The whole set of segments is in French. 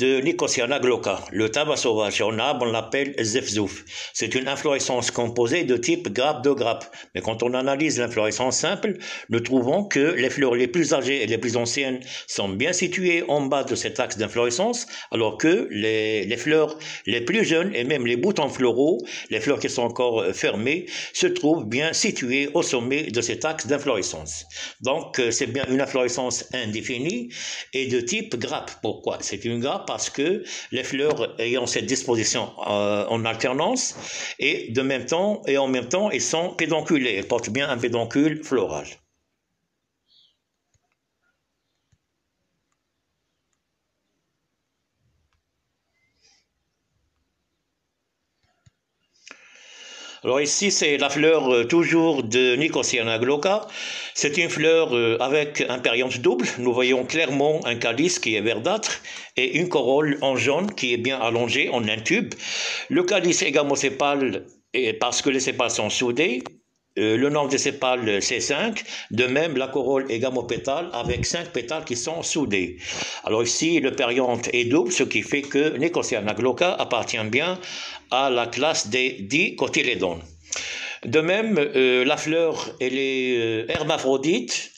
de Nicotiana glauca. Le tabac sauvage en arbre, on l'appelle zefzouf. C'est une inflorescence composée de type grappe de grappe. Mais quand on analyse l'inflorescence simple, nous trouvons que les fleurs les plus âgées et les plus anciennes sont bien situées en bas de cet axe d'inflorescence, alors que les fleurs les plus jeunes et même les boutons floraux, les fleurs qui sont encore fermées, se trouvent bien situées au sommet de cet axe d'inflorescence. Donc, c'est bien une inflorescence indéfinie et de type grappe. Pourquoi? C'est une grappe parce que les fleurs ayant cette disposition en alternance et en même temps, elles sont pédonculées. Elles portent bien un pédoncule floral. Alors ici, c'est la fleur toujours de Nicotiana glauca. C'est une fleur avec un périanthe double. Nous voyons clairement un calice qui est verdâtre et une corolle en jaune qui est bien allongée en un tube. Le calice est gamosépale parce que les sépales sont soudés. Le nombre de sépales, c'est 5. De même, la corolle est gamopétale avec 5 pétales qui sont soudés. Alors ici, le périanthe est double, ce qui fait que Nicotiana glauca appartient bien à la classe des dicotylédones. De même, la fleur, elle est hermaphrodite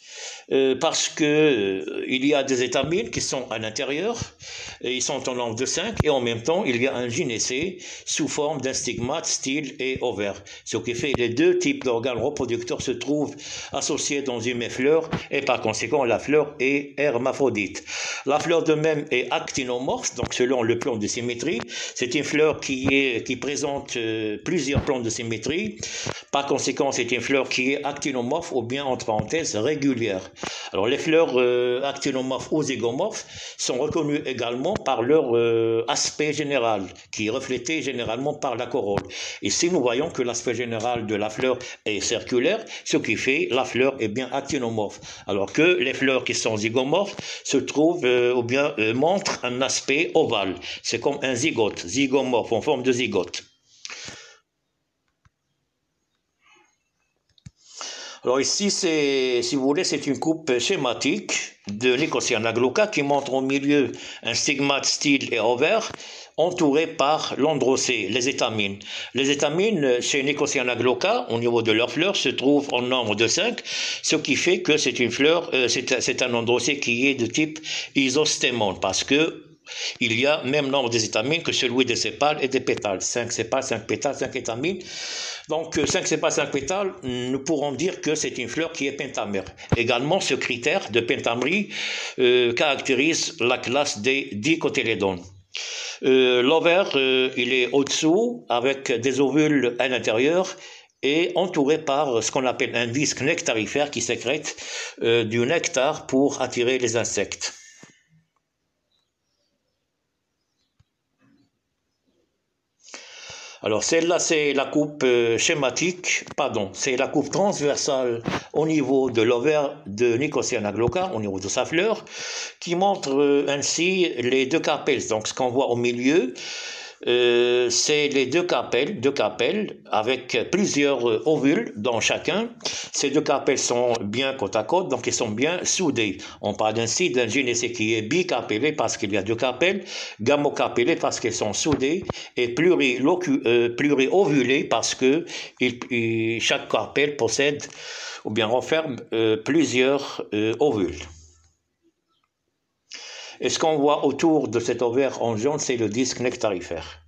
parce que il y a des étamines qui sont à l'intérieur, ils sont en nombre de 5 et en même temps il y a un gynécée sous forme d'un stigmate, style et ovaire. Ce qui fait que les deux types d'organes reproducteurs se trouvent associés dans une même fleur et par conséquent la fleur est hermaphrodite. La fleur de même est actinomorphe, donc selon le plan de symétrie. C'est une fleur qui présente plusieurs plans de symétrie. Par conséquent, c'est une fleur qui est actinomorphe ou bien entre parenthèses régulière. Alors les fleurs actinomorphes ou zygomorphes sont reconnues également par leur aspect général, qui est reflété généralement par la corolle. Ici, nous voyons que l'aspect général de la fleur est circulaire, ce qui fait la fleur est bien actinomorphe, alors que les fleurs qui sont zygomorphes se trouvent ou bien montrent un aspect ovale. C'est comme un zygote, zygomorphe en forme de zygote. Alors ici, si vous voulez, c'est une coupe schématique de Nicotiana glauca qui montre au milieu un stigmate, style et ovaire entouré par l'androcée, les étamines. Les étamines chez Nicotiana glauca, au niveau de leurs fleurs, se trouvent en nombre de 5, ce qui fait que c'est une fleur, c'est un androcée qui est de type isostémone, parce que il y a même nombre des étamines que celui des sépales et des pétales. 5 sépales, 5 pétales, 5 étamines. Donc 5 sépales, 5 pétales, nous pourrons dire que c'est une fleur qui est pentamère. Également, ce critère de pentamérie caractérise la classe des dicotylédones. L'ovaire, il est au-dessous avec des ovules à l'intérieur et entouré par ce qu'on appelle un disque nectarifère qui sécrète du nectar pour attirer les insectes. Alors celle-là, c'est la coupe schématique, pardon, c'est la coupe transversale au niveau de l'ovaire de Nicotiana glauca, au niveau de sa fleur, qui montre ainsi les deux carpelles. Donc ce qu'on voit au milieu, c'est les deux carpelles avec plusieurs ovules dans chacun. Ces deux carpelles sont bien côte à côte, donc ils sont bien soudés. On parle ainsi d'un gynécée qui est bicarpellé parce qu'il y a deux carpelles, gamocarpellé parce qu'elles sont soudées et pluriovulé parce que chaque carpelle possède ou bien renferme plusieurs ovules. Et ce qu'on voit autour de cet ovaire en jaune, c'est le disque nectarifère.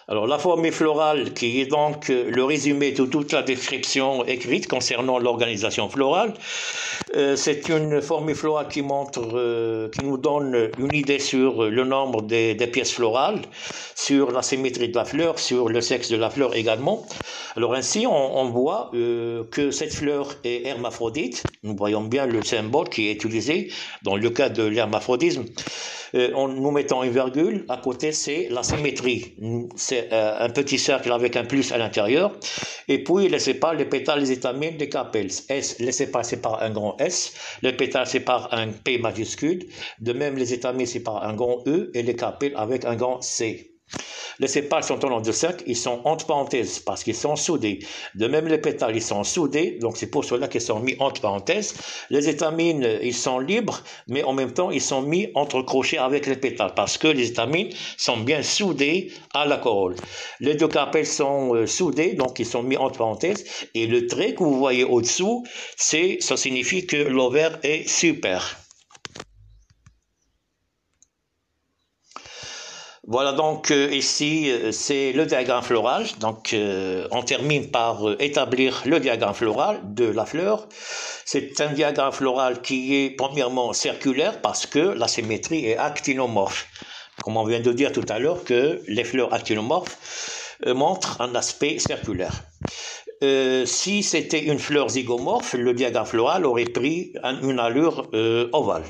Alors la formule florale, qui est donc le résumé de toute la description écrite concernant l'organisation florale, c'est une formule florale qui montre, qui nous donne une idée sur le nombre des pièces florales, sur la symétrie de la fleur, sur le sexe de la fleur également. Alors ainsi, on voit que cette fleur est hermaphrodite. Nous voyons bien le symbole qui est utilisé dans le cas de l'hermaphrodisme. Nous mettons une virgule, à côté c'est la symétrie, c'est un petit cercle avec un plus à l'intérieur, et puis les sépales, les pétales, les étamines, les carpelles. Les sépales c'est par un grand S, les pétales c'est par un P majuscule, de même les étamines c'est par un grand E, et les carpelles avec un grand C. Les sépales sont en nombre de 5, ils sont entre parenthèses parce qu'ils sont soudés. De même, les pétales, ils sont soudés, donc c'est pour cela qu'ils sont mis entre parenthèses. Les étamines, ils sont libres, mais en même temps, ils sont mis entre crochets avec les pétales parce que les étamines sont bien soudés à la corolle. Les deux carpelles sont soudés, donc ils sont mis entre parenthèses. Et le trait que vous voyez au-dessous, ça signifie que l'ovaire est super. Voilà donc ici c'est le diagramme floral. Donc on termine par établir le diagramme floral de la fleur. C'est un diagramme floral qui est premièrement circulaire parce que la symétrie est actinomorphe. Comme on vient de dire tout à l'heure que les fleurs actinomorphes montrent un aspect circulaire. Si c'était une fleur zygomorphe, le diagramme floral aurait pris une allure ovale.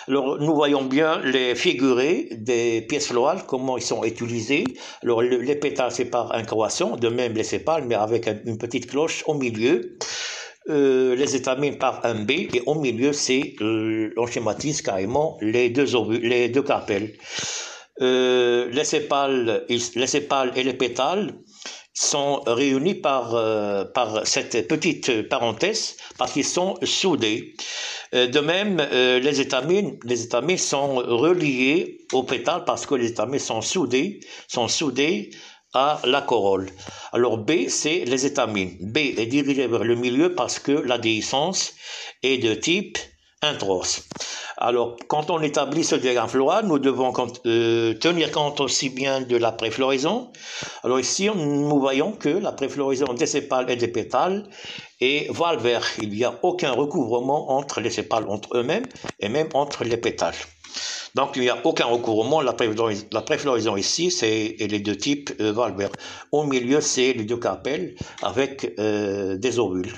Alors, nous voyons bien les figurés des pièces florales, comment ils sont utilisés. Alors, les pétales, c'est par un croissant, de même les sépales, mais avec une petite cloche au milieu. Les étamines par un B, et au milieu, on schématise carrément les deux carpelles. Les sépales et les pétales sont réunis par cette petite parenthèse parce qu'ils sont soudés. De même, les étamines sont reliées aux pétales parce que les étamines sont soudées à la corolle. Alors B, c'est les étamines. B est dirigé vers le milieu parce que la déhiscence est de type introrse. Alors, quand on établit ce diagramme floral, nous devons tenir compte aussi bien de la préfloraison. Alors ici, nous voyons que la préfloraison des sépales et des pétales est valvaire. Il n'y a aucun recouvrement entre les sépales, entre eux-mêmes, et même entre les pétales. Donc, il n'y a aucun recouvrement. La préfloraison ici, elle est de type valvaire. Au milieu, c'est les deux carpelles avec des ovules.